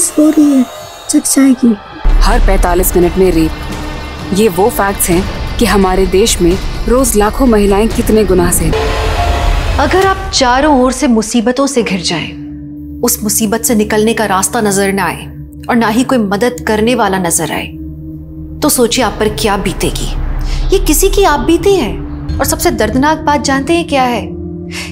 Case हो रही है, जग जाएगी। हर 45 मिनट में रेप, ये वो फैक्ट्स हैं कि हमारे देश में रोज लाखों महिलाएं कितने गुनाह से। अगर आप चारों ओर से मुसीबतों से घिर जाएं, उस मुसीबत से निकलने का रास्ता नजर न आए और ना ही कोई मदद करने वाला नजर आए, तो सोचिए आप पर क्या बीतेगी। ये किसी की आप बीती है। और सबसे दर्दनाक बात जानते हैं क्या है?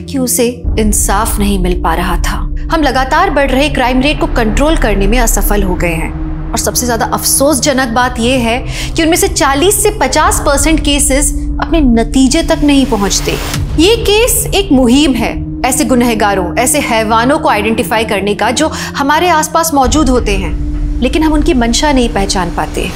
कि उसे इंसाफ नहीं मिल पा रहा था। हम लगातार बढ़ रहे क्राइम रेट को कंट्रोल करने में असफल हो गए हैं। और सबसे ज्यादा अफसोसजनक बात यह है कि उनमें से 40 से 50% केसेस अपने नतीजे तक नहीं पहुंचते। ये केस एक मुहिम है ऐसे गुनहगारों, ऐसे हैवानों को आइडेंटिफाई करने का जो हमारे आसपास मौजूद होते हैं, लेकिन हम उनकी मंशा नहीं पहचान पाते।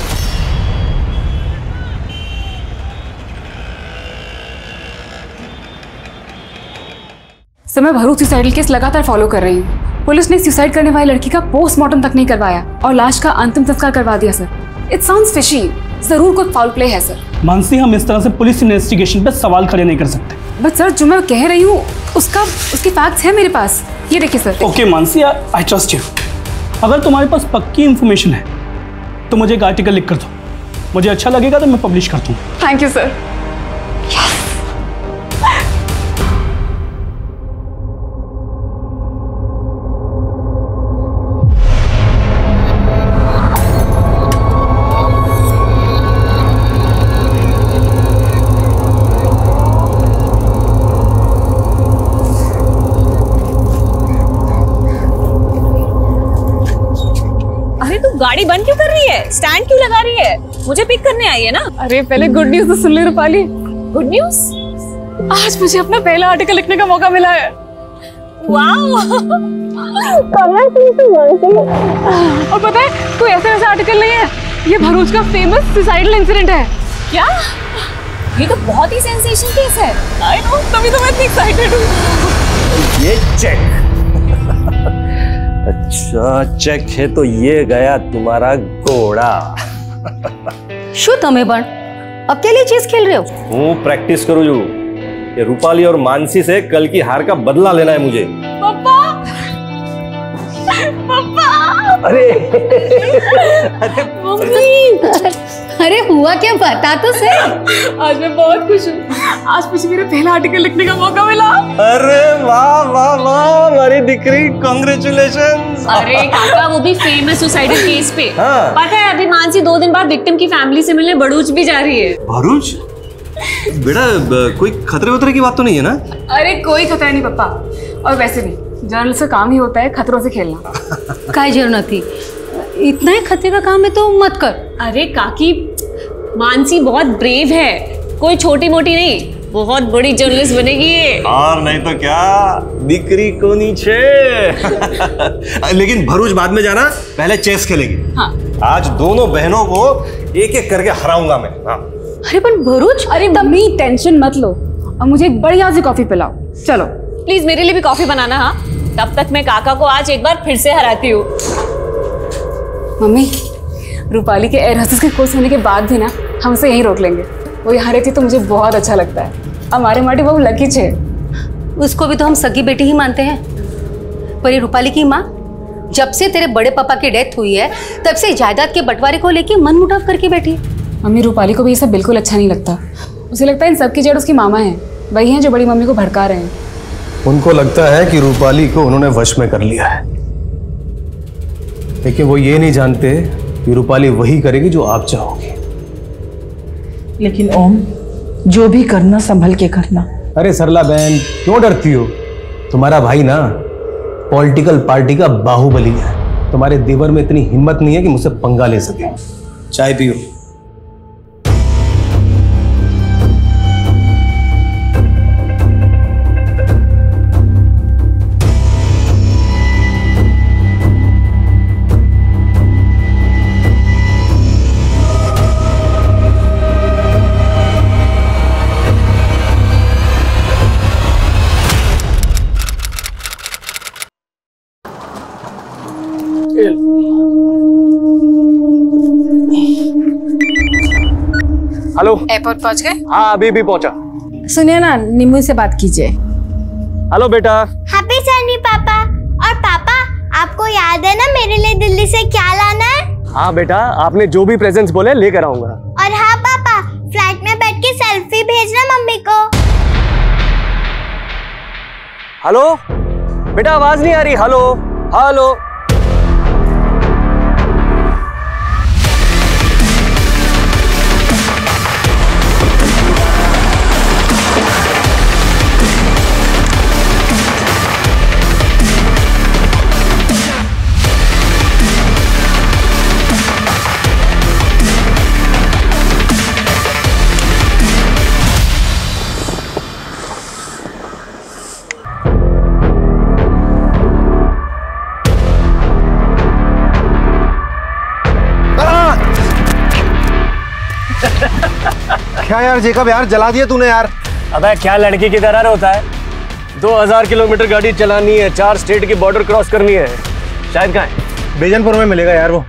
सर, मैं भरूच सुसाइडल केस लगातार फॉलो कर रही हूँ। पुलिस ने सुसाइड करने वाली लड़की का पोस्टमार्टम तक नहीं करवाया और लाश का अंतिम संस्कार करवा दिया सर। It sounds fishy. जरूर कोई फाउल प्ले है सर। मानसी, हम इस तरह से पुलिस इन्वेस्टिगेशन पे सवाल खड़े नहीं कर सकते। बट सर, जो मैं कह रही हूँ उसके फैक्ट्स हैं मेरे पास। ये देखिए sir. Okay Mansi, I trust you. अगर तुम्हारे पास पक्की इंफॉर्मेशन है तो मुझे एक आर्टिकल लिख कर दो। मुझे अच्छा लगेगा तो मैं पब्लिश करता हूँ। Thank you sir. गाड़ी बंद क्यों कर रही है? स्टैंड क्यों लगा रही है? मुझे पिक करने आई है ना। अरे पहले गुड न्यूज तो सुन ले रूपाली। Good news? आज मुझे अपना पहला आर्टिकल लिखने का मौका मिला है। वाओ! और पता है, कोई ऐसा आर्टिकल नहीं है, ये भरूच का फेमस सुसाइडल इंसिडेंट है। क्या? ये तो बहुत ही सेंसेशन केस है। आई नो, तभी तो मैं इतनी एक्साइटेड हूँ। ये चेक। अच्छा चेक है तो ये गया तुम्हारा घोड़ा। शू तमे पण अकेले चेस खेल रहे हो? हूँ प्रैक्टिस करूँ जो ये रूपाली और मानसी से कल की हार का बदला लेना है मुझे। पापा! पापा! अरे मम्मी! अरे हुआ क्या, बता तो सही। आज मैं बहुत खुश हूँ। आज मुझे मेरा पहला आर्टिकल लिखने का मौका मिला। अरे वाह वाह वाह, हमारी दिक्री, कांग्रेचुलेशंस। अरे काका, वो भी फेमस सुसाइडल केस पे। हाँ। पता है, अभी मानसी 2 दिन बाद विक्टिम की फैमिली से मिलने भरूच भी जा रही है। भरूच? बेटा कोई खतरे वतरे की बात तो नहीं है ना? अरे कोई खतरा नहीं पापा। और वैसे भी जर्नलिस्ट का काम ही होता है खतरों से खेलना। काय जरूरत थी, इतना ही खतरे का काम है तो मत कर। अरे काकी, मानसी बहुत ब्रेव है, कोई छोटी मोटी नहीं, बहुत बड़ी जर्नलिस्ट बनेगी ये। और नहीं तो क्या, दिक्री को नीचे। लेकिन भरूच बाद में जाना, पहले चेस खेलेगी। हाँ। आज दोनों बहनों को एक एक करके हराऊंगा मैं। हाँ। अरे पर भरूच, अरे मम्मी टेंशन मत लो, अब मुझे एक बढ़िया सी कॉफी पिलाओ। चलो प्लीज मेरे लिए भी कॉफी बनाना। हाँ, तब तक मैं काका को आज एक बार फिर से हराती हूँ। मम्मी, रूपाली के एयर होस्टेस के कोर्स होने के बाद भी ना हम उसे यहीं रोक लेंगे। वो यहाँ रहती तो मुझे बहुत अच्छा लगता है। हमारे माटी बहुत लकी है। उसको भी तो हम सगी बेटी ही मानते हैं। पर ये रूपाली की माँ, जब से तेरे बड़े पापा की डेथ हुई है तब से जायदाद के बंटवारे को लेके मन मुटाव करके बैठी है। मम्मी, रूपाली को भी ये सब बिल्कुल अच्छा नहीं लगता। उसे लगता है इन सब की जड़ उसकी मामा है, वही हैं जो बड़ी मम्मी को भड़का रहे हैं। उनको लगता है कि रूपाली को उन्होंने वश में कर लिया है, लेकिन वो ये नहीं जानते कि रूपाली वही करेगी जो आप चाहोगे। लेकिन ओम, जो भी करना संभल के करना। अरे सरला बहन, क्यों डरती हो? तुम्हारा भाई ना पॉलिटिकल पार्टी का बाहुबली है। तुम्हारे देवर में इतनी हिम्मत नहीं है कि मुझसे पंगा ले सके। चाय पियो। हेलो, एयरपोर्ट पहुंच गए? हाँ अभी भी पहुंचा। सुनिए ना, निम्मू से बात कीजिए। हेलो बेटा। हैप्पी जर्नी पापा। और पापा, आपको याद है ना मेरे लिए दिल्ली से क्या लाना है? हाँ बेटा, आपने जो भी प्रेजेंट्स बोले लेकर आऊंगा। और हाँ पापा, फ्लाइट में बैठ के सेल्फी भेजना मम्मी को। हेलो बेटा, आवाज नहीं आ रही। Hello hello. क्या यार जेकब, यार जला दिया तूने यार। अबे क्या लड़की की तरह होता है? 2000 किलोमीटर गाड़ी चलानी है, 4 स्टेट की बॉर्डर क्रॉस करनी है। शायद कहाँ है? बेजनपुर में मिलेगा यार वो।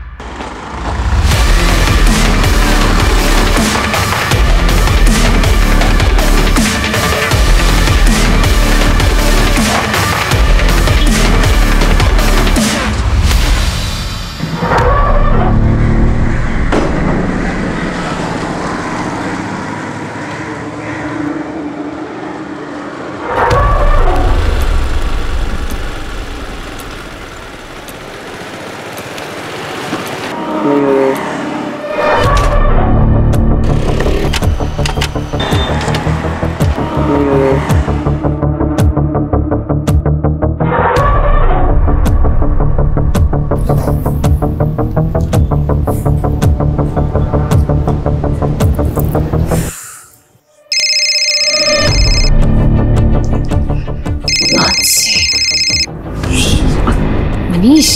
मनीष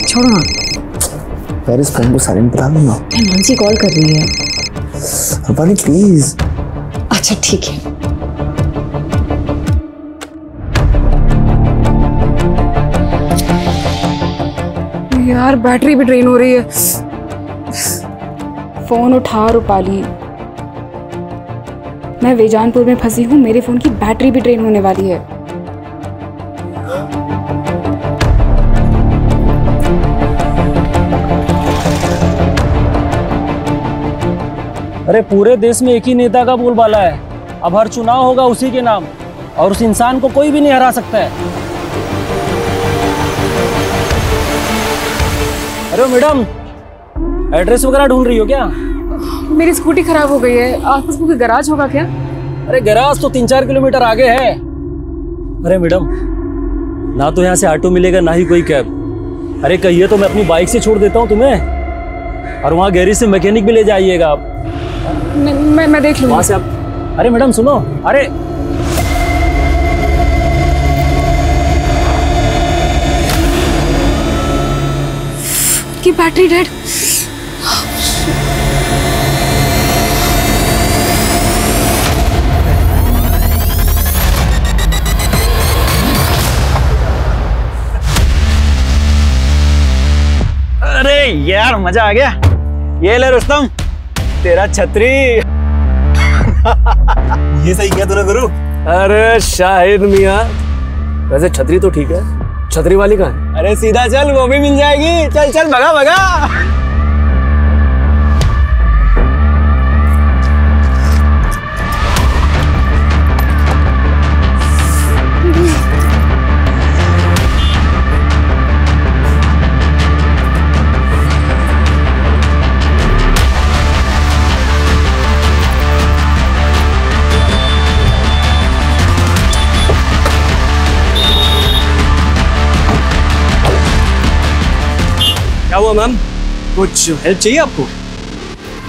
छोड़ो ना यार, इस फोन को साइलेंट बता दूंगा। मानसी कॉल कर रही है। रूपाली प्लीज। अच्छा ठीक है। यार बैटरी भी ड्रेन हो रही है। फोन उठा रूपाली, मैं वेजानपुर में फंसी हूँ, मेरे फोन की बैटरी भी ड्रेन होने वाली है। अरे पूरे देश में एक ही नेता का बोलबाला है, अब हर चुनाव होगा उसी के नाम, और उस इंसान को कोई भी नहीं हरा सकता है। अरे मैडम, एड्रेस वगैरह ढूंढ रही हो क्या? मेरी स्कूटी खराब हो गई है, आसपास कोई गैराज होगा क्या? अरे गैराज तो 3-4 किलोमीटर आगे है। अरे मैडम, ना तो यहाँ से ऑटो मिलेगा ना ही कोई कैब। अरे कहिए तो मैं अपनी बाइक से छोड़ देता हूँ तुम्हें, और वहाँ गैरेज से मैकेनिक भी ले जाइएगा आप। मैं देख लूँगा वहाँ से आप। अरे मैडम सुनो, अरे की बैटरी डेड। अरे यार मजा आ गया। ये ले रुस्तम, तेरा छतरी। ये सही किया तूने गुरु। अरे शाहिद मियाँ, वैसे छतरी तो ठीक है, छतरी वाली कहाँ है? अरे सीधा चल, वो भी मिल जाएगी। चल चल भगा भगा। क्या हुआ मैम, कुछ हेल्प चाहिए आपको?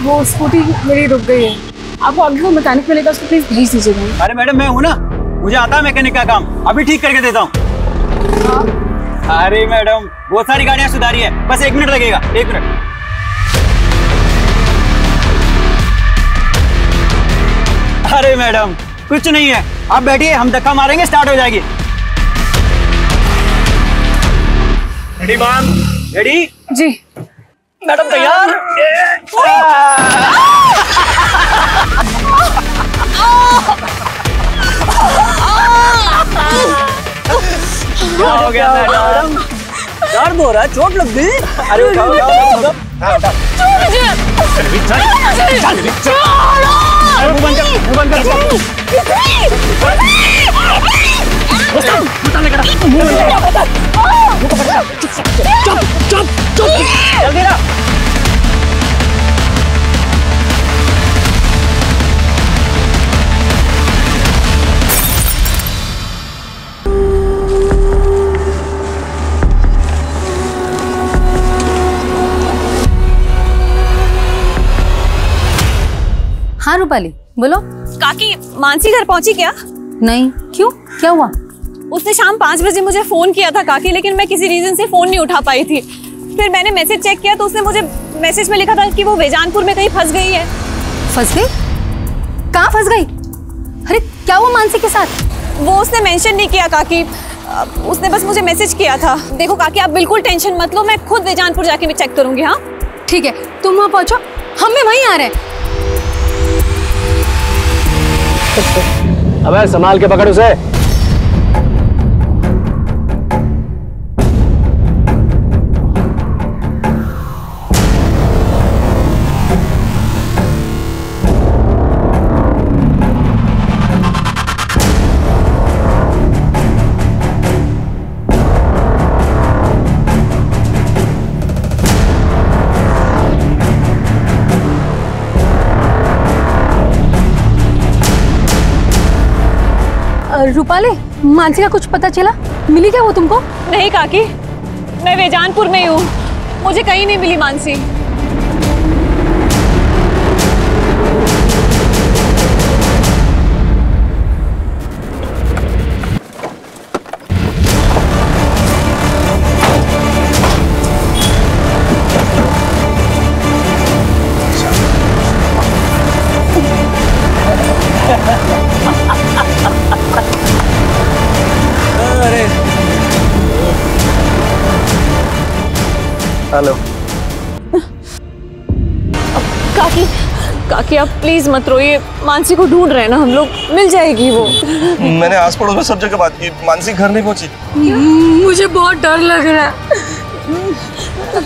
वो स्कूटी मेरी रुक गई है, आपको आगे को मैकेनिक मिलेगा, उसको प्लीज भेज दीजिएगा। अरे मैडम मैं हूँ ना, मुझे आता है मैकेनिक का काम, अभी ठीक करके देता हूँ। अरे मैडम बहुत सारी गाड़ियाँ सुधारी है, बस 1 मिनट लगेगा, 1 मिनट। अरे मैडम कुछ नहीं है, आप बैठिए, हम धक्का मारेंगे, स्टार्ट हो जाएगी। Ready ma'am? रेडी? जी मैडम तैयार? क्या हो गया मैडम? दर्द हो रहा है, चोट लग गई। अरे उठाओ उठाओ उठाओ। हाँ रूपाली बोलो। काकी मानसी घर पहुंची क्या? नहीं, क्यों, क्या हुआ? उसने शाम 5 बजे मुझे फोन किया था काकी, लेकिन मैं किसी रीजन से फोन नहीं उठा पाई थी। फिर मैंने मैसेज चेक किया तो उसने मुझे मैसेज में लिखा था कि वो वेजानपुर में कहीं फंस गई है। फंस गई? कहाँ फंस गई? अरे क्या हुआ मानसी के साथ? वो उसने मेंशन नहीं किया काकी, उसने बस मुझे मैसेज किया था। देखो काकी आप बिल्कुल टेंशन मत लो, मैं खुद वेजानपुर जाके भी चेक करूंगी। हाँ ठीक है, तुम वहाँ पहुंचो, हम भी वहीं आ रहे हैं। अबे संभाल के पकड़ उसे। रूपाली, मानसी का कुछ पता चला? मिली क्या वो तुमको? नहीं काकी, मैं वेजानपुर में ही हूँ, मुझे कहीं नहीं मिली मानसी। हेलो काकी, काकी आप प्लीज मत रोइए, मानसी को ढूंढ रहे हैं ना हम लोग, मिल जाएगी वो। मैंने आस पड़ोस में सब जगह बात की, मानसी घर नहीं पहुंची। मुझे बहुत डर लग रहा है।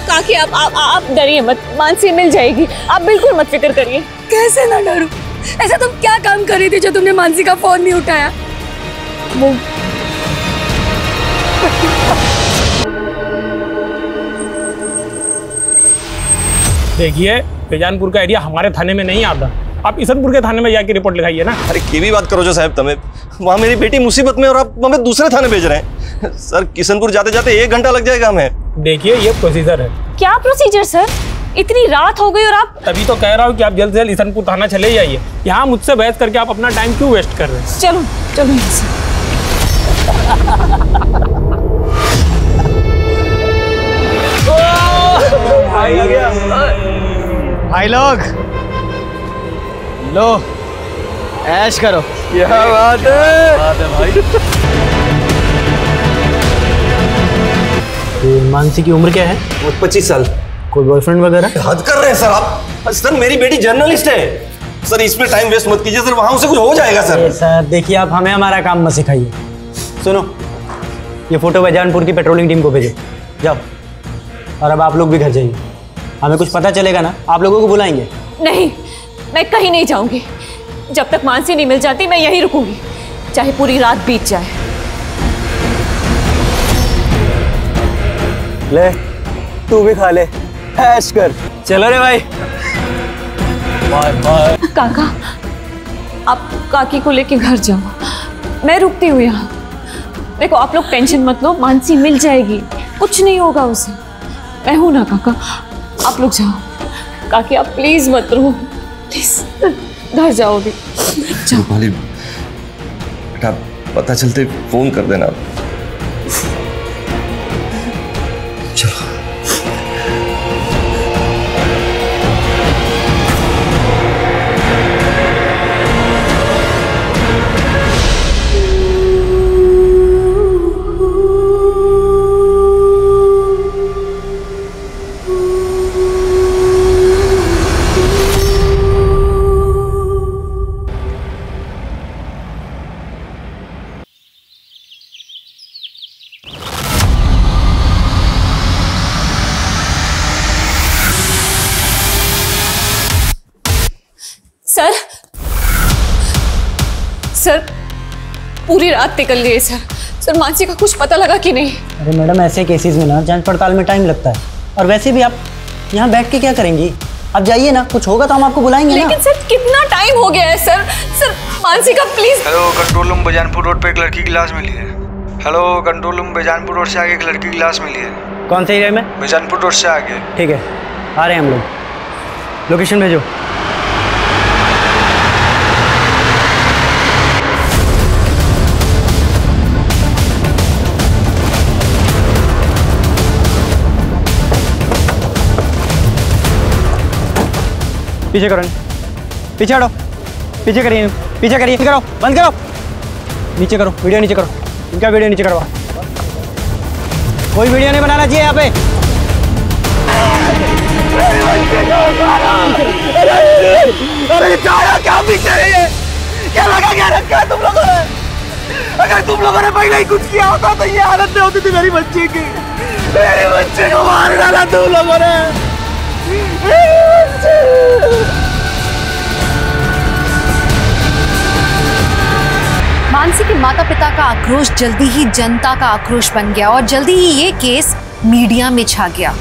काकी आप डरिए मत, मानसी मिल जाएगी, आप बिल्कुल मत फिक्र करिए। कैसे ना डरूं? ऐसा तुम क्या काम कर रही थी जो तुमने मानसी का फोन नहीं उठाया? वो देखिए, वेजानपुर का एरिया हमारे थाने में नहीं आता, आप इसनपुर के थाने में जाके रिपोर्ट लिखाइए ना। अरे की भी बात करो जो साहब, तुम्हें वहाँ मेरी बेटी मुसीबत में और आप हमें दूसरे थाने भेज रहे हैं। सर किशनपुर जाते जाते 1 घंटा लग जाएगा हमें। देखिए ये प्रोसीजर है। क्या प्रोसीजर सर? इतनी रात हो गई और आप? तभी तो कह रहा हूँ कि आप जल्द से जल्द इसनपुर थाना चले जाइए। यहाँ मुझसे बहस करके आप अपना टाइम क्यों वेस्ट कर रहे हैं? चलो चलो यहाँ से। भाई लोग लो ऐश करो। क्या बात है भाई। मानसी की उम्र क्या है? 25 साल। कोई बॉयफ्रेंड वगैरह? हद कर रहे हैं सर आप। सर मेरी बेटी जर्नलिस्ट है सर, इसमें टाइम वेस्ट मत कीजिए सर, वहां उसे कुछ हो जाएगा सर। सर देखिए आप हमें हमारा काम मत सिखाइए। सुनो, ये फोटो वेजानपुर की पेट्रोलिंग टीम को भेजो, जाओ। और अब आप लोग भी घर जाइए, हमें कुछ पता चलेगा ना आप लोगों को बुलाएंगे। नहीं, मैं कहीं नहीं जाऊंगी, जब तक मानसी नहीं मिल जाती मैं यहीं रुकूंगी, चाहे पूरी रात बीत जाए। ले तू भी खा ले, ऐश कर। चलो रे भाई, बाय बाय। काका आप काकी को लेके घर जाओ, मैं रुकती हूँ यहाँ। देखो आप लोग टेंशन मत लो, मानसी मिल जाएगी, कुछ नहीं होगा उसे, मैं हूं ना काका, आप लोग जाओ। काकी आप प्लीज मत रो, प्लीज घर जाओ भी, जाओ। बेटा पता चलते फोन कर देना। चलो। सर सर पूरी रात निकल गई है सर मानसी का कुछ पता लगा कि नहीं? अरे मैडम, ऐसे केसेस में ना जांच पड़ताल में टाइम लगता है, और वैसे भी आप यहाँ बैठ के क्या करेंगी? आप जाइए ना, कुछ होगा तो हम आपको बुलाएंगे ना। लेकिन सर कितना टाइम हो गया है सर मानसी का please. Hello, control room Bejanpur road पे एक लड़की की लाश मिली है। Hello, control room Bejanpur road से आगे एक लड़की की लाश मिली है। कौन से एरिया में? बेजानपुर रोड से आगे। ठीक है, आ रहे हैं हम लोग, लोकेशन भेजो। पीछे करो, पीछे हटो, पीछे करिए, पीछे करिए, करो, बंद करो, नीचे करो, वीडियो नीचे करो, इनका वीडियो नीचे करो। कोई वीडियो नहीं बनाना चाहिए यहाँ पे। अरे क्या पीछे है? क्या लगा क्या रखा है तुम लोगों ने? अगर तुम लोगों ने पहले ही कुछ किया होता तो ये हालत नहीं होती थी मेरी बच्ची की। मेरे बच्चे को मार डाला तुम लोगों ने। मानसी के माता पिता का आक्रोश जल्दी ही जनता का आक्रोश बन गया और जल्दी ही ये केस मीडिया में छा गया।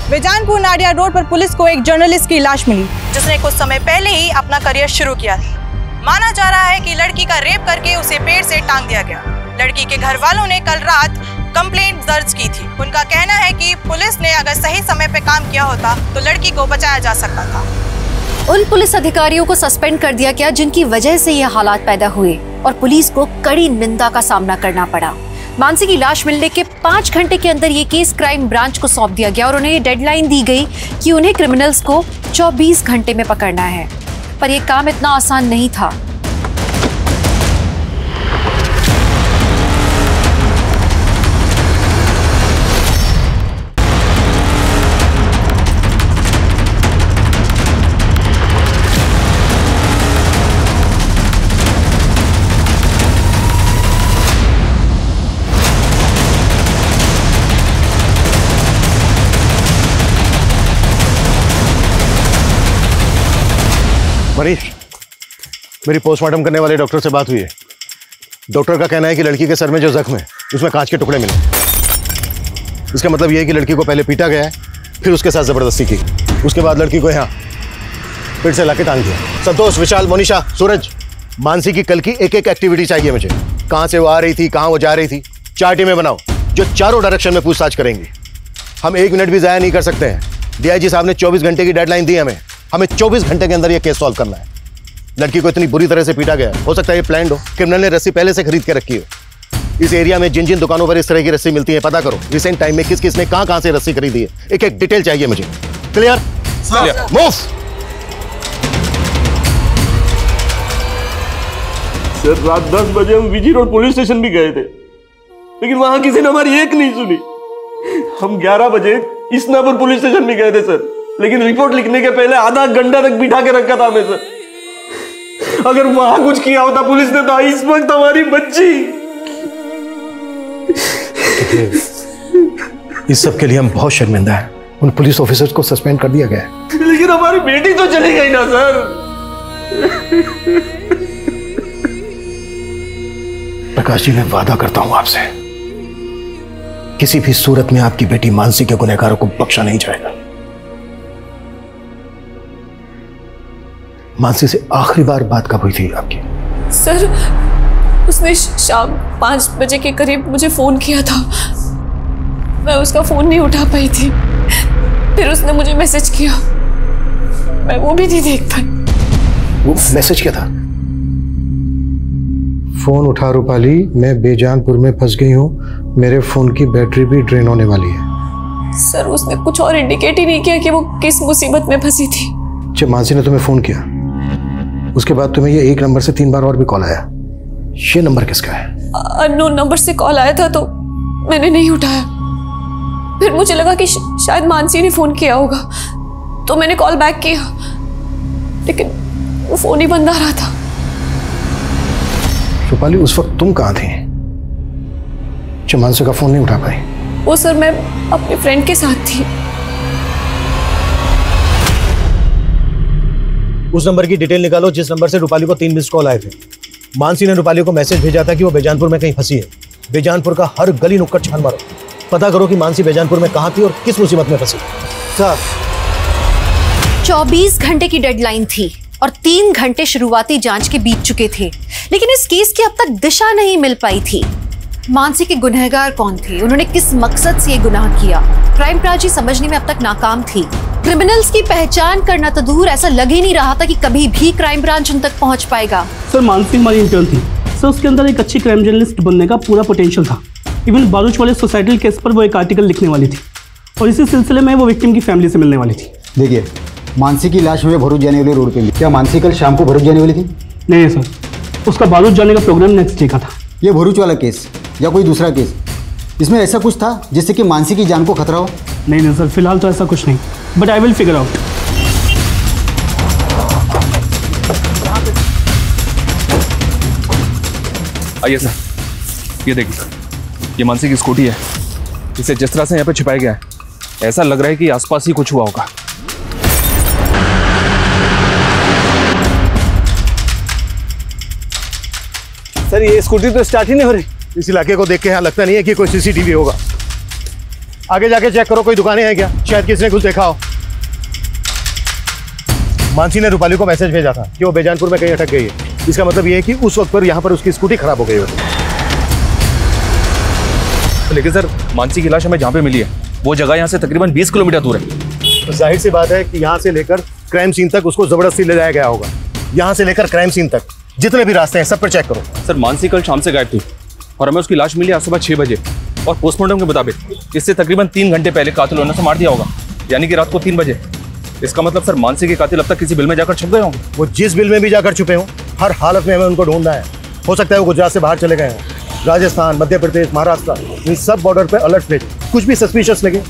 बेजानपुर नाडिया रोड पर पुलिस को एक जर्नलिस्ट की लाश मिली, जिसने कुछ समय पहले ही अपना करियर शुरू किया था। माना जा रहा है कि लड़की का रेप करके उसे पेड़ से टांग दिया गया। लड़की के घर वालों ने कल रात कंप्लेंट दर्ज की थी। उनका कहना है कि पुलिस ने अगर सही समय पे काम किया होता तो लड़की को बचाया जा सकता था। उन पुलिस अधिकारियों को सस्पेंड कर दिया गया जिनकी वजह से ये हालात पैदा हुए और पुलिस को कड़ी निंदा का सामना करना पड़ा। मानसी की लाश मिलने के 5 घंटे के अंदर ये केस क्राइम ब्रांच को सौंप दिया गया और उन्हें ये डेडलाइन दी गई कि उन्हें क्रिमिनल्स को 24 घंटे में पकड़ना है। पर यह काम इतना आसान नहीं था। मनीष, मेरी पोस्टमार्टम करने वाले डॉक्टर से बात हुई है। डॉक्टर का कहना है कि लड़की के सर में जो जख्म है उसमें कांच के टुकड़े मिले। इसका मतलब यह है कि लड़की को पहले पीटा गया है, फिर उसके साथ जबरदस्ती की, उसके बाद लड़की को यहाँ पेट से लाके टांग दिया। संतोष, विशाल, मोनिशा, सूरज, मानसी की कल की एक एक एक्टिविटी चाहिए मुझे। कहाँ से वो आ रही थी, कहाँ वो जा रही थी। 4 टीमें बनाओ जो चारों डायरेक्शन में पूछताछ करेंगी। हम 1 मिनट भी जाया नहीं कर सकते हैं। डीआईजी साहब ने 24 घंटे की डेडलाइन दी हमें 24 घंटे के अंदर ये केस सॉल्व करना है। लड़की को इतनी बुरी तरह से पीटा गया, हो सकता है ये प्लान्ड हो। क्रिमिनल ने रस्सी पहले से खरीद के रखी हो। इस एरिया में जिन जिन दुकानों पर इस तरह की रस्सी मिलती है पता करो। रिसेंट टाइम में किस किस ने कहां से रस्सी खरीदी है, एक एक डिटेल चाहिए मुझे। क्लियर? मूव। सर, रात 10 बजे हम विजी रोड पुलिस स्टेशन भी गए थे, लेकिन वहां किसी ने हमारी एक नहीं सुनी। हम 11 बजे इसनापुर पुलिस स्टेशन भी गए थे सर, लेकिन रिपोर्ट लिखने के पहले आधा घंटा तक बिठा के रखा था हमें सर। अगर वहां कुछ किया होता पुलिस ने तो इस वक्त हमारी बच्ची। इस सब के लिए हम बहुत शर्मिंदा हैं। उन पुलिस ऑफिसर्स को सस्पेंड कर दिया गया है। लेकिन हमारी बेटी तो चली गई ना सर। प्रकाश जी, मैं वादा करता हूं आपसे, किसी भी सूरत में आपकी बेटी मानसी के गुनहगारों को बख्शा नहीं जाएगा। मानसी से आखिरी बार बात कब हुई थी आपकी? सर, उसने शाम 5 बजे के करीब मुझे फोन किया था। मैं उसका फोन नहीं उठा पाई थी। फिर उसने मुझे मैसेज किया, मैं वो भी नहीं देख पाई। वो मैसेज क्या था? फोन उठा रूपाली, मैं बेजानपुर में फंस गई हूँ, मेरे फोन की बैटरी भी ड्रेन होने वाली है। सर, उसने कुछ और इंडिकेट ही नहीं किया कि वो किस मुसीबत में फंसी थी। जब मानसी ने तुम्हें फोन किया उसके बाद तुम्हें ये एक नंबर से 3 बार और भी कॉल आया, ये नंबर किसका है? अननोन नंबर से कॉल आया था तो मैंने नहीं उठाया। फिर मुझे लगा कि शायद मानसी ने फोन किया होगा, तो मैंने कॉल बैक किया, लेकिन वो फोन ही बंद आ रहा था। रूपाली, उस वक्त तुम कहाँ थी जब मानसी का फोन नहीं उठा पाई? वो सर, मैं अपने फ्रेंड के साथ थी। उस नंबर की डिटेल निकालो जिस नंबर से रूपाली को 3 मिस्ड कॉल आए थे। मानसी ने रूपाली को मैसेज भेजा था कि वो बेजानपुर में कहीं फंसी है। बेजानपुर का हर गली नुक्कड़ छान मारो, पता करो कि मानसी बेजानपुर में कहाँ थी और किस मुसीबत में फंसी। सर 24 घंटे की डेडलाइन थी और 3 घंटे शुरुआती जांच के बीत चुके थे, लेकिन इस केस की अब तक दिशा नहीं मिल पाई थी। मानसी के गुनहगार कौन थे, उन्होंने किस मकसद से ये गुनाह किया, क्राइम ब्रांच समझने में अब तक नाकाम थी। क्रिमिनल्स की पहचान करना तो दूर, ऐसा लग ही नहीं रहा था कि कभी भी क्राइम ब्रांच उन तक पहुंच पाएगा। सर मानसी हमारी इंटर्न थी सर, उसके अंदर एक अच्छी क्राइम जर्नलिस्ट बनने का पूरा पोटेंशियल था। इवन बारूच वाले सोसाइटल केस पर वो एक आर्टिकल लिखने वाली थी और इसी सिलसिले में वो विक्टिम की फैमिली से मिलने वाली थी। देखिए, मानसी की लाश हमें भरूच जाने वाले रोड पे मिली। क्या मानसी कल शाम को भरूच जाने वाली थी? नहीं सर, उसका बारूच जाने का प्रोग्राम नेक्स्ट डे का था। ये भरूच वाला केस या कोई दूसरा केस, इसमें ऐसा कुछ था जिससे कि मानसी की जान को खतरा हो? नहीं सर, फिलहाल तो ऐसा कुछ नहीं, but I will figure out. आइए सर, ये देखिए, ये मानसी की स्कूटी है। इसे जिस तरह से यहाँ पे छिपाया गया है, ऐसा लग रहा है कि आसपास ही कुछ हुआ होगा। सर ये स्कूटी तो स्टार्ट ही नहीं हो रही। इस इलाके को देख के यहाँ लगता नहीं है कि कोई सीसीटीवी होगा। आगे जाके चेक करो, कोई दुकानें हैं क्या, शायद किसी ने कुछ देखा हो। मानसी ने रूपाली को मैसेज भेजा था कि वो बेजानपुर में कहीं अटक गई है। इसका मतलब ये है कि उस वक्त पर यहाँ पर उसकी स्कूटी खराब हो गई होगी। लेकिन सर, मानसी की लाश हमें जहाँ पे मिली है वो जगह यहाँ से तकरीबन 20 किलोमीटर दूर है। तो जाहिर सी बात है कि यहाँ से लेकर क्राइम सीन तक उसको जबरदस्ती ले जाया गया होगा। यहाँ से लेकर क्राइम सीन तक जितने भी रास्ते हैं सब पर चेक करो। सर मानसी कल शाम से गायब थी और हमें उसकी लाश मिली आज सुबह 6 बजे और पोस्टमार्टम के मुताबिक इससे तकरीबन 3 घंटे पहले कातिल ने उसे मार दिया होगा, यानी कि रात को 3 बजे। इसका मतलब सर मानसी के कातिल अब तक किसी बिल में जाकर छुप गए होंगे। वो जिस बिल में भी जाकर छुपे हों, हर हालत में हमें उनको ढूंढना है। हो सकता है वो गुजरात से बाहर चले गए हों, राजस्थान, मध्य प्रदेश, महाराष्ट्र, इन सब बॉर्डर पे अलर्ट भेजें। कुछ भी सस्पिशियस लगे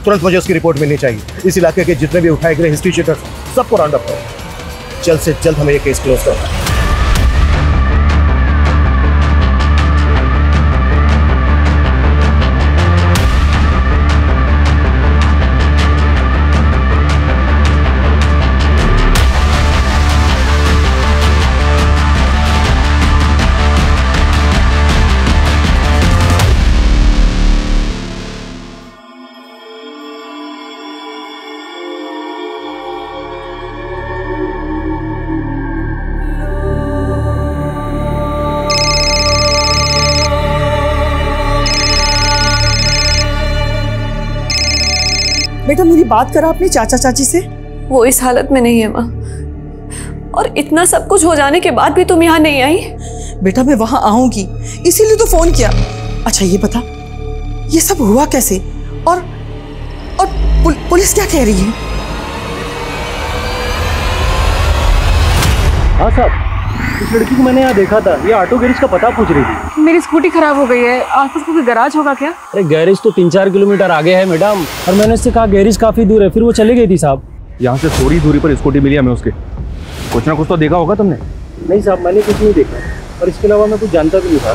तुरंत मुझे उसकी रिपोर्ट मिलनी चाहिए। इस इलाके के जितने भी उठाए गए हिस्ट्री शीटर्स सबको राउंड अप करो। जल्द से जल्द हमें ये केस क्लोज करना है। बेटा मेरी बात करा अपने चाचा चाची से। वो इस हालत में नहीं है माँ, और इतना सब कुछ हो जाने के बाद भी तुम यहाँ नहीं आई। बेटा मैं वहां आऊंगी इसीलिए तो फोन किया। अच्छा ये बता, ये सब हुआ कैसे और पुलिस क्या कह रही है? हाँ साहब, इस लड़की को मैंने यहाँ देखा था, ये ऑटो गैरेज का पता पूछ रही थी। मेरी स्कूटी खराब हो गई है, आसपास कोई गैराज होगा क्या? अरे गैरेज तो 3-4 किलोमीटर आगे है मैडम, और मैंने उससे कहा गैरेज काफी दूर है, फिर वो चली गई थी साहब। यहाँ से थोड़ी दूरी पर स्कूटी मिली हमें उसके। कुछ ना कुछ तो देखा होगा तुमने? नहीं साहब, मैंने कुछ नहीं देखा, और इसके अलावा मैं कुछ जानता भी नहीं था।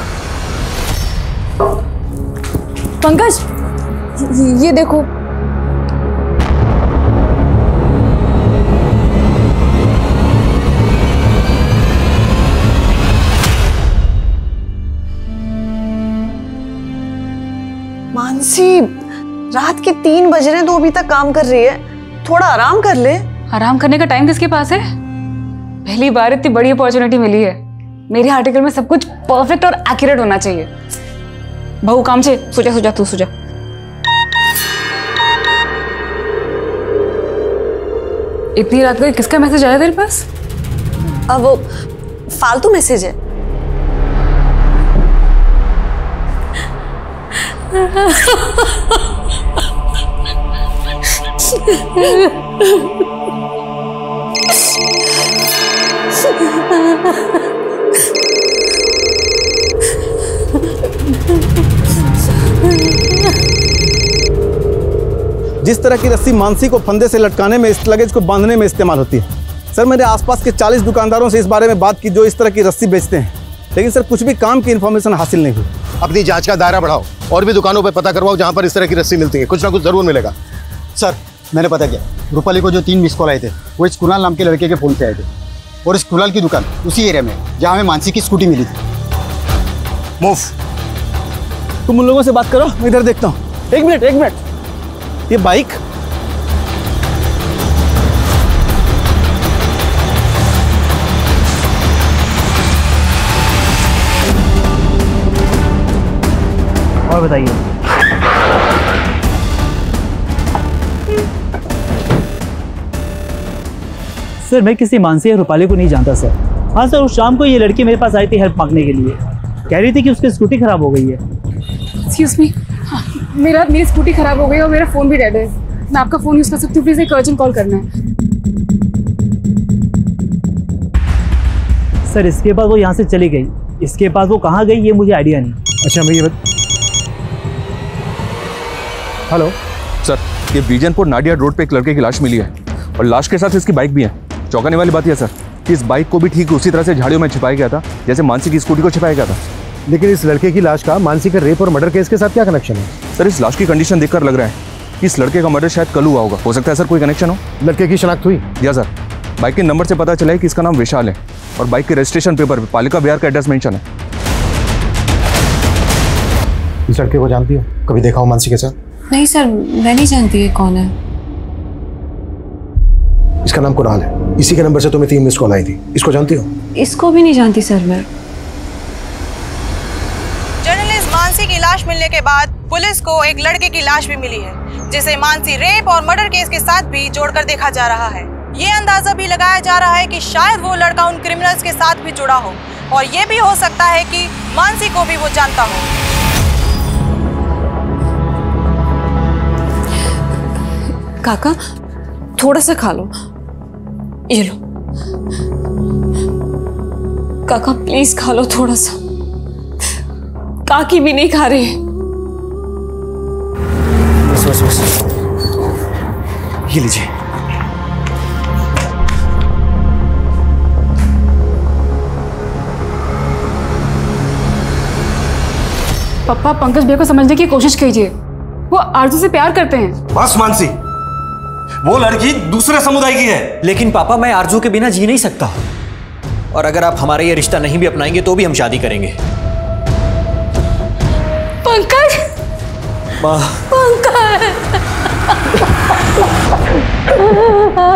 पंकज ये देखो, मानसी रात के 3 बज रहे हैं तो अभी तक काम कर रही है, थोड़ा आराम कर ले। आराम करने का टाइम किसके पास है? पहली बार इतनी बड़ी अपॉर्चुनिटी मिली है। मेरे आर्टिकल में सब कुछ परफेक्ट और एक्यूरेट होना चाहिए। बहु काम से सुजा तू सुजा। इतनी रात को किसका मैसेज आया तेरे पास? अब वो फालतू मैसेज है। जिस तरह की रस्सी मानसी को फंदे से लटकाने में, इस लगेज को बांधने में इस्तेमाल होती है। सर मैंने आसपास के 40 दुकानदारों से इस बारे में बात की जो इस तरह की रस्सी बेचते हैं, लेकिन सर कुछ भी काम की इन्फॉर्मेशन हासिल नहीं हुई। अपनी जांच का दायरा बढ़ाओ और भी दुकानों पर पता करवाओ जहां पर इस तरह की रस्सी मिलती है, कुछ ना कुछ जरूर मिलेगा। सर मैंने पता किया, रूपाली को जो 3 मिस कॉल आए थे वो इस कुणाल नाम के लड़के के फ़ोन से आए थे, और इस कुणाल की दुकान उसी एरिया में जहाँ हमें मानसी की स्कूटी मिली थी। मूव। तुम उन लोगों से बात करो, मैं इधर देखता हूँ। एक मिनट, ये बाइक और बताइए। सर मैं किसी मानसी या रूपाली को नहीं जानता सर। हाँ सर, उस शाम को ये लड़की मेरे पास आई थी हेल्प मांगने के लिए, कह रही थी कि उसकी स्कूटी खराब हो गई है। एक्सक्यूज मी, मेरी स्कूटी खराब हो गई और मेरा फ़ोन भी डेड है। मैं आपका फ़ोन यूज़ कर सकती हूँ? प्लीज़ एक अर्जेंट कॉल करना है। सर इसके बाद वो यहाँ से चली गई, इसके बाद वो कहाँ गई ये मुझे आइडिया नहीं। अच्छा मैं ये हेलो सर, ये बीजनपुर नाडिया रोड पे एक लड़के की लाश मिली है और लाश के साथ इसकी बाइक भी है। चौंकाने वाली बात यह सर कि इस बाइक को भी ठीक उसी तरह से झाड़ियों में छिपाया गया था जैसे मानसी की स्कूटी को छिपाया गया था। लेकिन इस लड़के की लाश का मानसी के रेप और मर्डर केस के साथ क्या कनेक्शन है? सर इस लाश की कंडीशन देखकर लग रहा है कि इस लड़के का मर्डर शायद कल हुआ होगा। हो सकता है सर कोई कनेक्शन हो। लड़के की शनाख्त हुई? या सर, बाइक के नंबर से पता चला है कि इसका नाम विशाल है और बाइक के रजिस्ट्रेशन पेपर पे पालिका बिहार का एड्रेस मेंशन है। इस लड़के को जानती हो? कभी देखा हो मानसी के साथ? नहीं सर, मैं नहीं जानती है कौन है। इसका नाम कुणाल है, इसी के नंबर से तुम्हें 3 मिस कॉल आई थी। इसको जानती हो? इसको भी नहीं जानती सर मैं। जर्नलिस्ट मानसी की लाश मिलने के बाद पुलिस को एक लड़के की लाश भी मिली है, जिसे मानसी रेप और मर्डर केस के साथ भी जोड़कर देखा जा रहा है। ये अंदाजा भी लगाया जा रहा है कि शायद वो लड़का उन क्रिमिनल्स के साथ भी जुड़ा हो, और ये भी हो सकता है कि मानसी को भी वो जानता हो। काका थोड़ा सा खा लो, ये लो काका, प्लीज खा लो थोड़ा सा। काकी भी नहीं खा रहे। बस ये लीजिए। पापा पंकज भैया को समझने की कोशिश कीजिए, वो आरजू से प्यार करते हैं। बस मानसी, वो लड़की दूसरे समुदाय की है। लेकिन पापा मैं आरजू के बिना जी नहीं सकता, और अगर आप हमारा ये रिश्ता नहीं भी अपनाएंगे तो भी हम शादी करेंगे। पंकज, पंकज,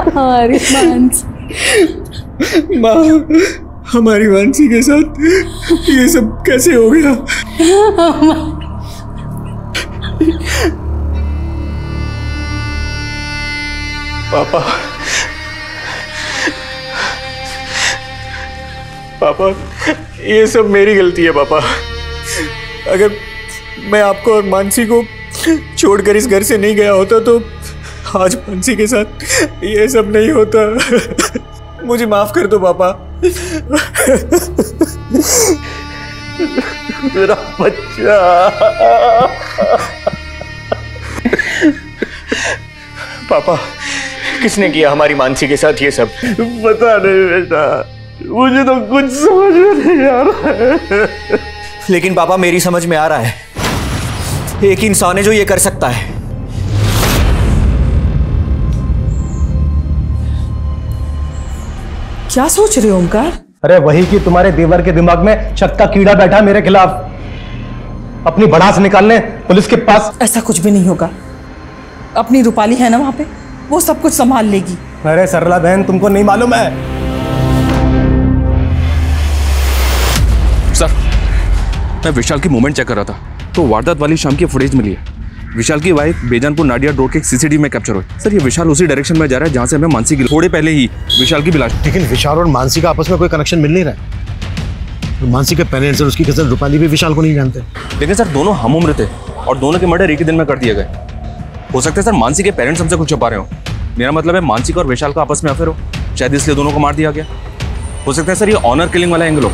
हमारी मानसी, माँ, हमारी मानसी के साथ ये सब कैसे हो गया? पापा, पापा, ये सब मेरी गलती है पापा। अगर मैं आपको और मानसी को छोड़कर इस घर से नहीं गया होता तो आज मानसी के साथ ये सब नहीं होता। मुझे माफ कर दो पापा। मेरा बच्चा। पापा, किसने किया हमारी मानसी के साथ ये सब? पता नहीं बेटा, मुझे तो कुछ समझ में नहीं आ रहा है। लेकिन पापा मेरी समझ में आ रहा है, एक इंसान है जो ये कर सकता है। क्या सोच रहे हो ओमकार? अरे वही कि तुम्हारे देवर के दिमाग में शक का कीड़ा बैठा मेरे खिलाफ, अपनी भड़ास निकालने पुलिस के पास। ऐसा कुछ भी नहीं होगा, अपनी रूपाली है ना वहां पे, वो सब कुछ संभाल लेगी। अरे सरला बहन, तुमको नहीं मालूम है? सर, मैं विशाल की मूवमेंट चेक कर रहा था तो वारदात वाली शाम की फुटेज मिली है। विशाल की बाइक बेजानपुर नाडिया रोड के सीसीटीवी में कैप्चर हुई। सर ये विशाल उसी डायरेक्शन में जा रहा है जहां से हमें मानसी की थोड़े पहले ही विशाल की भी लाश। लेकिन विशाल और मानसी का आपस में कोई कनेक्शन मिल नहीं रहा है। तो मानसी के पेरेंट्स और उसकी कजन रूपाली भी विशाल को नहीं जानते। लेकिन सर दोनों हम उम्र थे और दोनों के मर्डर एक ही दिन में कर दिए गए। हो सकता है सर मानसी के पेरेंट्स हमसे कुछ छुपा रहे हो। मेरा मतलब है मानसी का और विशाल का आपस में अफेयर हो, शायद इसलिए दोनों को मार दिया गया। हो सकता है सर ये ऑनर किलिंग वाला एंगल हो।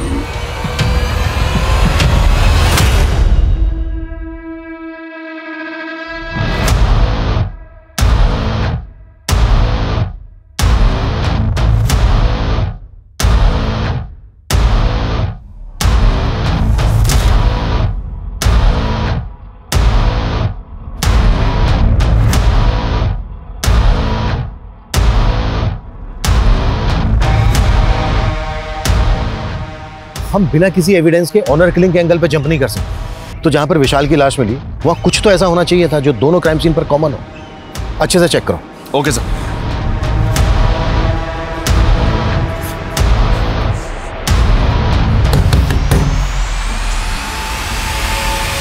हम बिना किसी एविडेंस के ऑनर किलिंग के एंगल पे जंप नहीं कर सकते। तो जहां पर विशाल की लाश मिली वहां कुछ तो ऐसा होना चाहिए था जो दोनों क्राइम सीन पर कॉमन हो। अच्छे से चेक करो। Okay sir.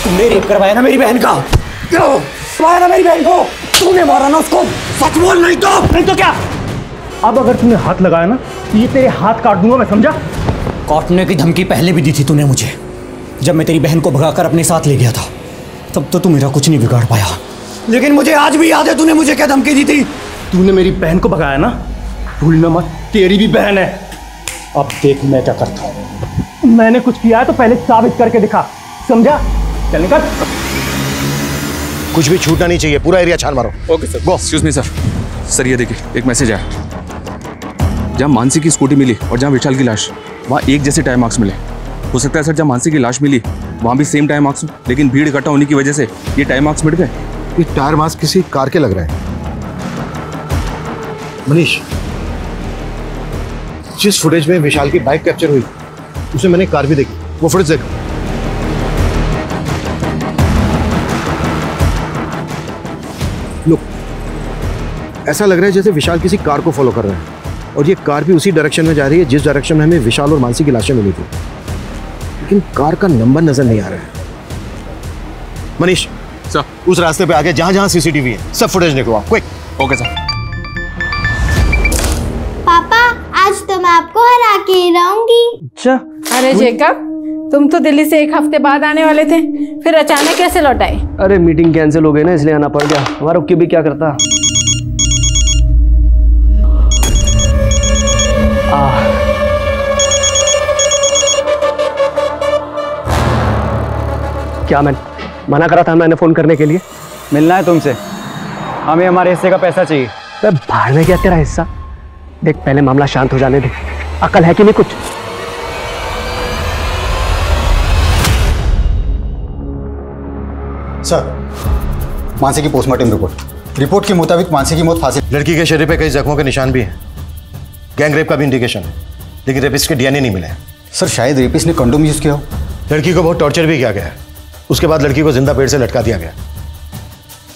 तुमने रेप करवाया ना मेरी बहन का? क्यों करवाया ना मेरी बहन को? तूने मारा ना उसको? सच बोल, नहीं तो क्या? अब अगर तूने हाथ लगाया ना तो ये तेरे हाथ काट दूंगा मैं, समझा? काटने की धमकी पहले भी दी थी तूने मुझे, जब मैं तेरी बहन को भगाकर अपने साथ ले गया था। तब तो तू मेरा कुछ नहीं बिगाड़ पाया, लेकिन मुझे आज भी याद है तूने मुझे क्या धमकी दी थी। तूने मेरी बहन को भगाया ना, भूलना मत, तेरी भी बहन है। अब देख मैं क्या करता हूँ। मैंने कुछ किया है तो पहले साबित करके दिखा, समझा? चल निकल। कुछ भी छूटना नहीं चाहिए, पूरा एरिया छान मारो। Okay sir. Go. Excuse me sir. Sir ये देखिए, एक मैसेज आया। जहाँ मानसी की स्कूटी मिली और जहाँ विशाल की लाश, वहाँ एक जैसे टाइम मार्क्स मिले। हो सकता है सर जहाँ मानसी की लाश मिली वहाँ भी सेम टाइम मार्क्स हो, लेकिन भीड़ इकट्ठा होने की वजह से ये टाइम मार्क्स मिट गए। ये टायर मार्क्स किसी कार के लग रहे हैं। मनीष, जिस फुटेज में विशाल की बाइक कैप्चर हुई उसमें मैंने कार भी देखी, वो फुटेज देख। लुक, ऐसा लग रहा है जैसे विशाल किसी कार को फॉलो कर रहा है और ये कार भी उसी डायरेक्शन में जा रही है जिस डायरेक्शन में हमें विशाल और मानसी की लाशें मिली थी, लेकिन कार का नंबर नजर नहीं आ रहा है। मनीष सर, उस रास्ते पे आगे जहां जहां सीसीटीवी है सब फुटेज निकलवाओ, क्विक। Okay sir. पापा, आज तो मैं आपको हरा के ही रहूंगी। अच्छा। अरे जेकब, तुम तो दिल्ली से एक हफ्ते बाद आने वाले थे, फिर अचानक कैसे लौट आए? अरे मीटिंग कैंसिल हो गई ना, इसलिए आना पड़ गया। हमारा रुक के भी क्या करता। क्या मैं मना करा था मैंने फोन करने के लिए? मिलना है तुमसे, हमें हमारे हिस्से का पैसा चाहिए। बाहर में क्या तेरा हिस्सा? देख पहले मामला शांत हो जाने दे, अकल है कि नहीं कुछ? सर, मानसी की पोस्टमार्टम रिपोर्ट के मुताबिक मानसी की मौत फांसी। लड़की के शरीर पे कई जख्मों के निशान भी हैं, गैंग रेप का भी इंडिकेशन है, लेकिन रेपिस्ट के डीएनए नहीं मिले। सर शायद रेपिस्ट ने कंडोम यूज किया हो। लड़की को बहुत टॉर्चर भी किया गया है, उसके बाद लड़की को जिंदा पेड़ से लटका दिया गया।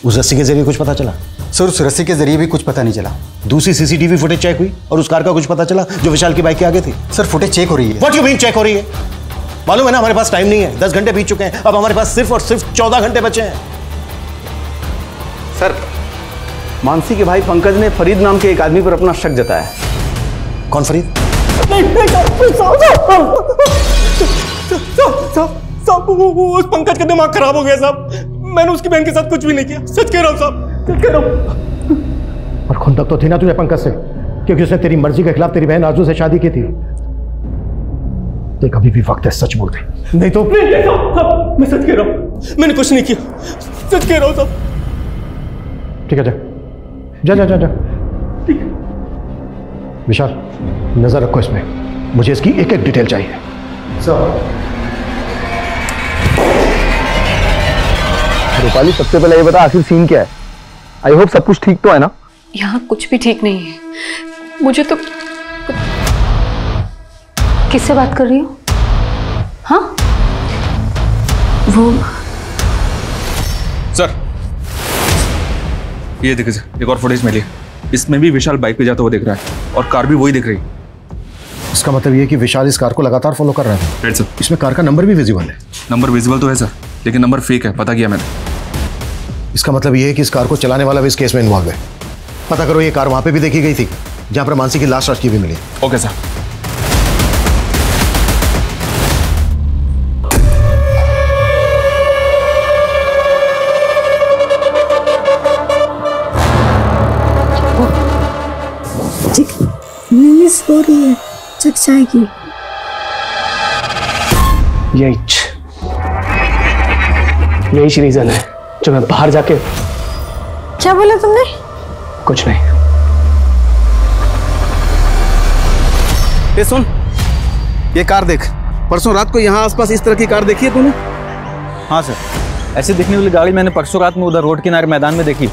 उस रस्सी के जरिए कुछ पता चला? सर उस रस्सी के जरिए भी कुछ पता नहीं चला। दूसरी सीसीटीवी फुटेज चेक हुई और उस कार का कुछ पता चला जो विशाल की बाइक के आगे थी? सर फुटेज चेक हो रही है। व्हाट यू मीन चेक हो रही है? मालूम है ना हमारे पास टाइम नहीं है, 10 घंटे बीत चुके हैं, अब हमारे पास सिर्फ और सिर्फ 14 घंटे बचे हैं। सर, मानसी के भाई पंकज ने फरीद नाम के एक आदमी पर अपना शक जताया। कौन फरीद? साहब, उस पंकज का दिमाग खराब हो गया साहब। मैंने उसकी बहन के साथ कुछ भी नहीं किया, सच कह रहा हूँ साहब, सच कह रहा हूँ। और खुंदक तो थी ना तुझे पंकज से, क्योंकि उसने तेरी मर्जी के खिलाफ तेरी बहन आरजू से शादी की थी। देख अभी भी वक्त है, सच बोल दे, नहीं तो। नहीं साहब, मैं सच कह रहा हूँ, मैंने कुछ नहीं किया, सच कह रहा हूँ साहब। ठीक है, जा जा जा जा। ठीक है। विशाल नजर रखो इसमें, मुझे इसकी एक एक डिटेल चाहिए। रूपाली, सबसे पहले ये बता आखिर सीन क्या है? आई होप सब कुछ ठीक तो है ना? यहाँ कुछ भी ठीक नहीं है। मुझे तो किससे बात कर रही हो? हाँ वो सर, ये देखिए सर, एक और फुटेज मिली है। इसमें भी विशाल बाइक पे जाता हुआ दिख रहा है और कार भी वही दिख रही है। इसका मतलब ये कि विशाल इस कार को लगातार फॉलो कर रहा है। Right sir. इसमें कार का नंबर भी विजिबल है। नंबर विजिबल तो है सर, लेकिन नंबर फेक है, पता किया मैंने। इसका मतलब ये है कि इस कार को चलाने वाला भी इस केस में इन्वॉल्व है। पता करो ये कार वहां पे भी देखी गई थी जहां पर मानसी की लाश रखी भी मिली। Okay sir. नींद हो रही है, जग जाएगी। यही रीजन है जो मैं बाहर जाके। क्या बोला तुमने? कुछ नहीं। ये सुन, ये कार देख, परसों रात को यहाँ आसपास इस तरह की कार देखी है तूने? हाँ सर, ऐसे दिखने वाली गाड़ी मैंने परसों रात में उधर रोड किनारे मैदान में देखी।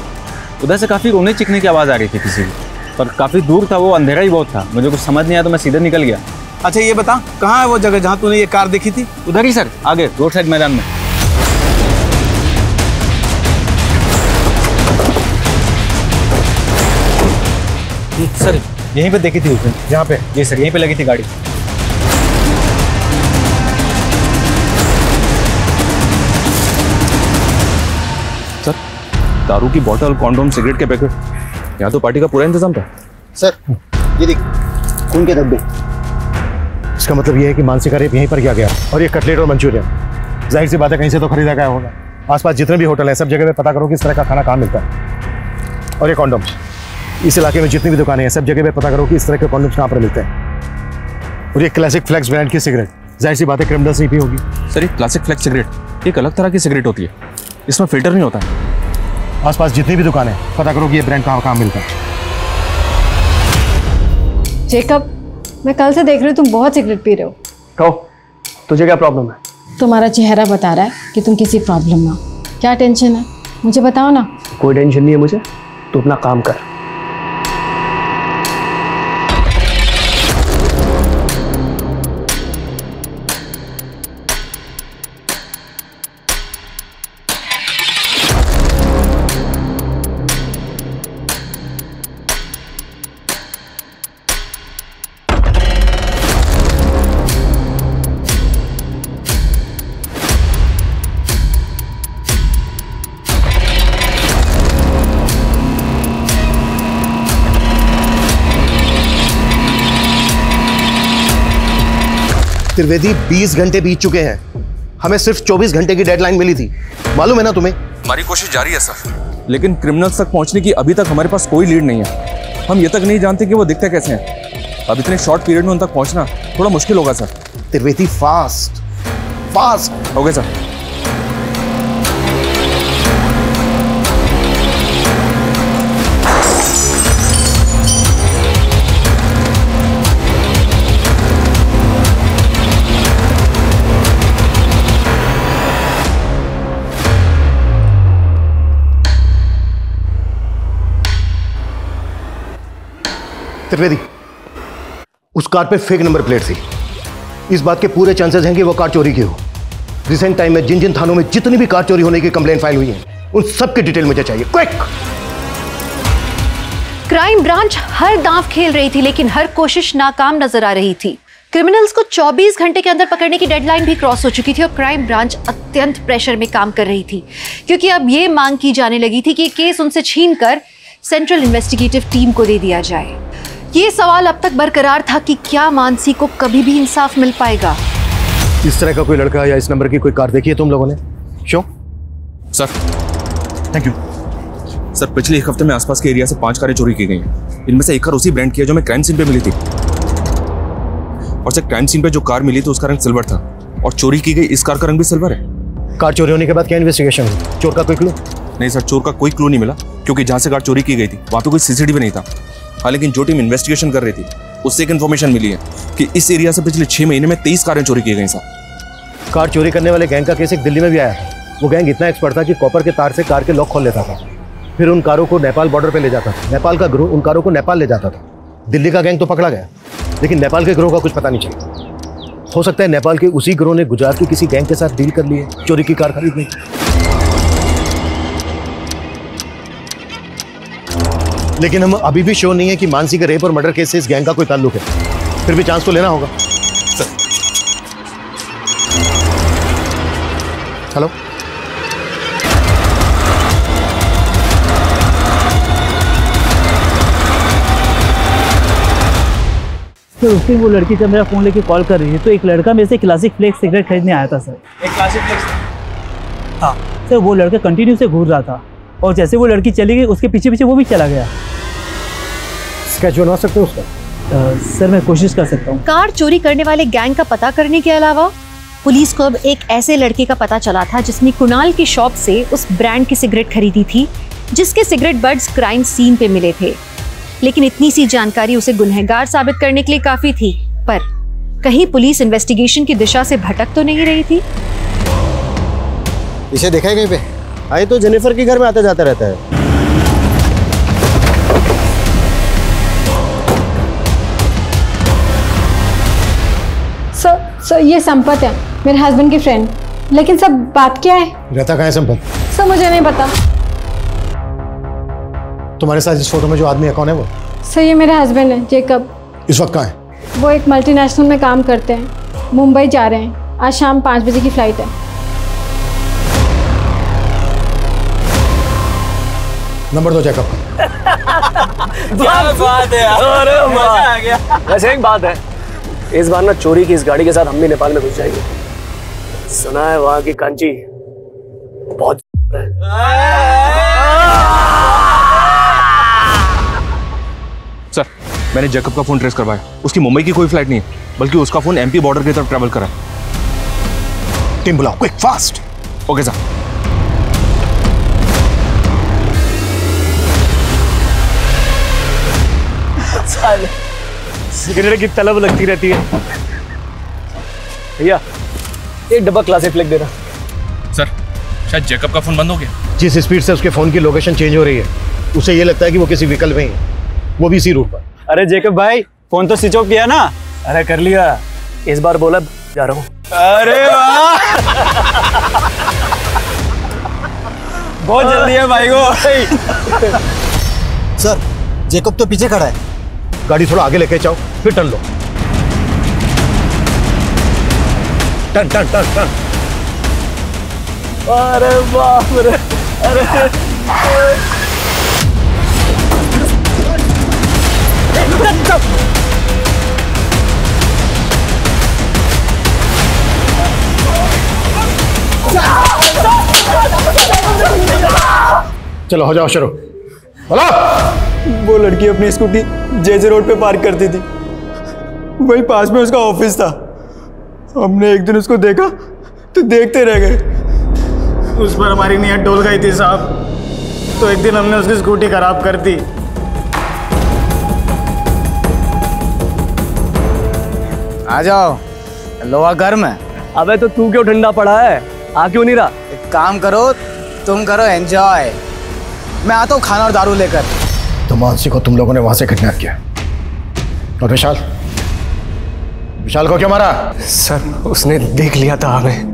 उधर से काफ़ी रोने चिकने की आवाज़ आ रही थी किसी की, पर काफ़ी दूर था वो, अंधेरा ही बहुत था। मुझे कुछ समझ नहीं आया तो मैं सीधे निकल गया। अच्छा ये बता, कहाँ है वो जगह जहाँ तूने ये कार देखी थी? उधर ही सर, आगे रोड साइड मैदान में। सर यहीं पे देखी थी उसने? यहाँ पे? जी सर, यहीं पे लगी थी गाड़ी। सर दारू की बोतल, कॉन्डोम, सिगरेट के पैकेट, यहाँ तो पार्टी का पूरा इंतजाम था। सर ये देख, खून के धब्बे। इसका मतलब ये है कि मानसी का रेप यहीं पर किया गया और ये कटलेट और मंचूरियन जाहिर सी बात है कहीं से तो खरीदा गया होगा। आसपास जितने भी होटल हैं सब जगह पे पता करो कि इस तरह का खाना कहाँ मिलता है। और ये कॉन्डोम, इस इलाके में जितनी भी दुकानें हैं सब जगह पे पता करो कि इस तरह के कॉन्डोम्स कहाँ पर मिलते हैं। और ये क्लासिक फ्लेक्स ब्रांड की सिगरेट, जाहिर सी बात है क्रिमिनल से ही होगी। सर ये क्लासिक फ्लेक्स सिगरेट एक अलग तरह की सिगरेट होती है, इसमें फिल्टर नहीं होता है। आसपास जितनी भी दुकानें पता करो कि ये ब्रांड कहाँ मिलता है। जेकब, मैं कल से देख रही हूँ तुम बहुत सिगरेट पी रहे हो। कहो, तुझे क्या प्रॉब्लम है? तुम्हारा चेहरा बता रहा है कि तुम किसी प्रॉब्लम में हो। क्या टेंशन है, मुझे बताओ ना। कोई टेंशन नहीं है मुझे, तू अपना काम कर। त्रिवेदी 20 घंटे बीत चुके हैं, हमें सिर्फ 24 घंटे की डेडलाइन मिली थी, मालूम है ना तुम्हें? हमारी कोशिश जारी है सर, लेकिन क्रिमिनल्स तक पहुंचने की अभी तक हमारे पास कोई लीड नहीं है। हम ये तक नहीं जानते कि वो दिखते कैसे हैं। अब इतने शॉर्ट पीरियड में उन तक पहुंचना थोड़ा मुश्किल होगा सर। त्रिवेदी फास्ट हो गया सर। त्रिवेदी, उस कार पे फेक नंबर प्लेट थी। इस बात के पूरे चांसेस हैं कि वो कार चोरी की हो। रिसेंट टाइम में जिन जिन थानों में जितनी भी कार चोरी होने की कंप्लेंट फाइल हुई है उन सब की डिटेल मुझे चाहिए, क्विक। क्राइम ब्रांच हर दांव खेल रही थी लेकिन हर कोशिश नाकाम नजर आ रही थी। क्रिमिनल्स को 24 घंटे के अंदर पकड़ने की डेडलाइन भी क्रॉस हो चुकी थी और क्राइम ब्रांच अत्यंत प्रेशर में काम कर रही थी, क्योंकि अब यह मांग की जाने लगी थी कि केस उनसे छीनकर सेंट्रल इन्वेस्टिगेटिव टीम को दे दिया जाए। ये सवाल अब तक बरकरार था कि क्या मानसी को कभी भी इंसाफ मिल पाएगा। इस तरह का कोई लड़का या इस नंबर की कोई कार देखी है तुम लोगों ने? Show sir, thank you sir. पिछले एक हफ्ते में आसपास के एरिया से 5 कारें चोरी की गई हैं। इनमें से एक कार उसी ब्रांड की है जो मैं क्राइम सीन पे मिली थी। और सर क्राइम सीन पे जो कार मिली थी उसका रंग सिल्वर था और चोरी की गई इस कार का रंग भी सिल्वर है। कार चोरी होने के बाद क्या इन्वेस्टिगेशन हुई? चोर का कोई क्लू? नहीं सर, चोर का कोई क्लू नहीं मिला, क्योंकि जहां से कार चोरी की गई थी वहां पे कोई सीसीटीवी नहीं था। हाँ, लेकिन जो टीम इन्वेस्टिगेशन कर रही थी उससे एक इन्फॉर्मेशन मिली है कि इस एरिया से पिछले 6 महीने में 23 कारें चोरी की गई साहब। कार चोरी करने वाले गैंग का केस एक दिल्ली में भी आया था। वो गैंग इतना एक्सपर्ट था कि कॉपर के तार से कार के लॉक खोल लेता था, फिर उन कारों को नेपाल बॉर्डर पे ले जाता था। नेपाल का गिरोह उन कारों को नेपाल ले जाता था। दिल्ली का गैंग तो पकड़ा गया, लेकिन नेपाल के गिरोह का कुछ पता नहीं चला। हो सकता है नेपाल के उसी गिरोह ने गुजरात की किसी गैंग के साथ डील कर ली है चोरी की कार खरीदने की। लेकिन हम अभी भी श्योर नहीं है कि मानसी के रेप और मर्डर केस से इस गैंग का कोई ताल्लुक है। फिर भी चांस तो लेना होगा। हेलो, सर उसकी वो लड़की जब मेरा फ़ोन लेके कॉल कर रही है तो एक लड़का मेरे से क्लासिक फ्लेक्स सिगरेट खरीदने आया था सर। एक क्लासिक फ्लेक्स? हाँ सर, वो लड़का कंटिन्यू से घूर रहा था और जैसे वो लड़की चली गई उसके पीछे पीछे वो भी चला गया। स्केच बनवा सकते हो उसका? सर मैं कोशिश कर सकता हूँ। कार चोरी करने वाले गैंग का पता करने के अलावा पुलिस को अब एक ऐसे लड़के का पता चला था जिसने कुणाल की शॉप से उस ब्रांड की सिगरेट खरीदी थी जिसके सिगरेट बड्स क्राइम सीन पे मिले थे। लेकिन इतनी सी जानकारी उसे गुनहगार साबित करने के लिए काफी थी, पर कहीं पुलिस इन्वेस्टिगेशन की दिशा से भटक तो नहीं रही थी। इसे देखा है कहीं पे? आए तो जेनिफर के घर में आता जाता रहता है। सर ये संपत है, मेरे हस्बैंड की फ्रेंड। लेकिन सब बात क्या है? रहता कहाँ है संपत? सर मुझे नहीं पता। तुम्हारे साथ इस फोटो में जो आदमी है कौन है वो? सर ये मेरे हस्बैंड है, जेकब। इस वक्त कहाँ है? वो एक मल्टीनेशनल में काम करते हैं, मुंबई जा रहे हैं। आज शाम 5 बजे की फ्लाइट है। नंबर दो चेकअप। क्या बात है यार, अरे मजा आ गया। वैसे एक बात है, इस बार ना चोरी की इस गाड़ी के साथ हम भी नेपाल में घुस जाएंगे। सुना है वहां की कांची बहुत है। सर मैंने जैकब का फोन ट्रेस करवाया, उसकी मुंबई की कोई फ्लाइट नहीं है, बल्कि उसका फोन एमपी बॉर्डर की तरफ ट्रैवल कर रहा है। टीम बुलाओ, quick fast. Okay sir. Cigarette की तलब लगती रहती है। भैया एक डब्बा क्लासिक फ्लेक देना। सर शायद जैकब का फोन बंद हो गया। जिस स्पीड से उसके फोन की लोकेशन चेंज हो रही है, उसे ये लगता है कि वो किसी व्हीकल में ही है, वो भी इसी रूट पर। अरे जेकब भाई फोन तो स्विच ऑफ किया ना? अरे कर लिया, इस बार बोला जा रहा हूँ। अरे वाह बहुत जल्दी है भाई को। सर जेकब तो पीछे खड़ा है। गाड़ी थोड़ा आगे लेके जाओ, फिर टर्न लो। Turn turn turn turn. अरे बाप रे, अरे चलो हो जाओ शुरू। बोलो। वो लड़की अपनी स्कूटी जेजे रोड पे पार्क करती थी, वही पास में उसका ऑफिस था। हमने एक दिन उसको देखा तो देखते रह गए। उस पर हमारी नीयत डोल गई थी साहब, तो एक दिन हमने उसकी स्कूटी खराब कर दी। आ जाओ, लोहा गर्म है। अबे तो तू क्यों ठंडा पड़ा है, आ क्यों नहीं रहा? एक काम करो, तुम करो एंजॉय, मैं आता हूँ खाना और दारू लेकर। तो मानसी को तुम लोगों ने वहां से किडनैप किया, और विशाल को क्यों मारा? सर उसने देख लिया था हमें।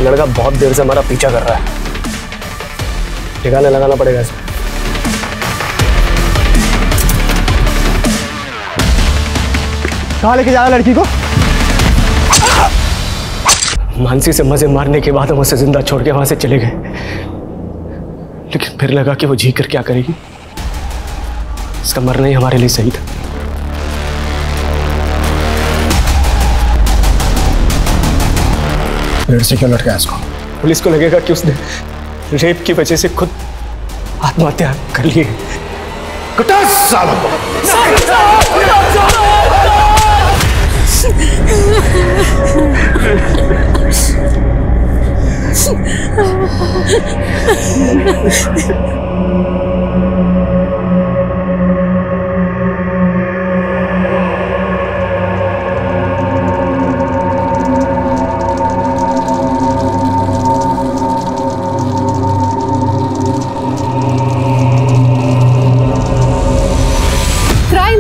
लड़का बहुत देर से हमारा पीछा कर रहा है, ठिकाने लगाना पड़ेगा इसे। कहाँ लेके जा रहा लड़की को? मानसी से मजे मारने के बाद हम उसे जिंदा छोड़ के वहां से चले गए, लेकिन फिर लगा कि वो जी कर क्या करेगी। इसका मरना ही हमारे लिए सही था। पेड़ से क्यों लटका इसको? पुलिस को लगेगा कि उसने रेप की वजह से खुद आत्महत्या कर ली है।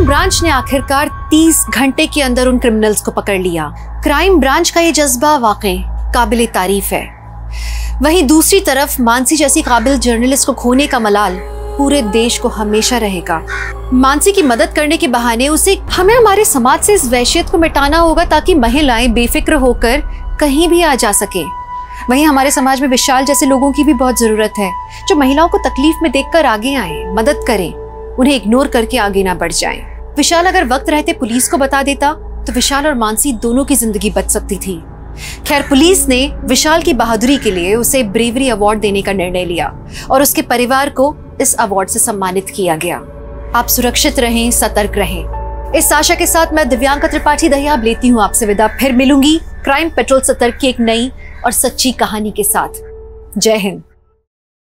ब्रांच ने आखिरकार 30 घंटे के अंदर उन क्रिमिनल्स को पकड़ लिया। क्राइम ब्रांच का ये जज्बा वाकई काबिले तारीफ है। वहीं दूसरी तरफ मानसी जैसी काबिल जर्नलिस्ट को खोने का मलाल पूरे देश को हमेशा रहेगा। मानसी की मदद करने के बहाने उसे हमें हमारे समाज से इस वहशियत को मिटाना होगा, ताकि महिलाएं बेफिक्र होकर कहीं भी आ जा सके। वहीं हमारे समाज में विशाल जैसे लोगों की भी बहुत जरूरत है, जो महिलाओं को तकलीफ में देखकर आगे आए, मदद करें, उन्हें इग्नोर करके आगे ना बढ़ जाएं। विशाल अगर वक्त रहते पुलिस को बता देता तो विशाल और मानसी दोनों की जिंदगी बच सकती थी। खैर, पुलिस ने विशाल की बहादुरी के लिए उसे ब्रेवरी अवार्ड देने का निर्णय लिया और उसके परिवार को इस अवार्ड से सम्मानित किया गया। आप सुरक्षित रहें, सतर्क रहें। इस आशा के साथ मैं दिव्यांका त्रिपाठी दहियाब लेती हूँ आपसे विदा। फिर मिलूंगी क्राइम पेट्रोल सतर्क की एक नई और सच्ची कहानी के साथ। जय हिंद।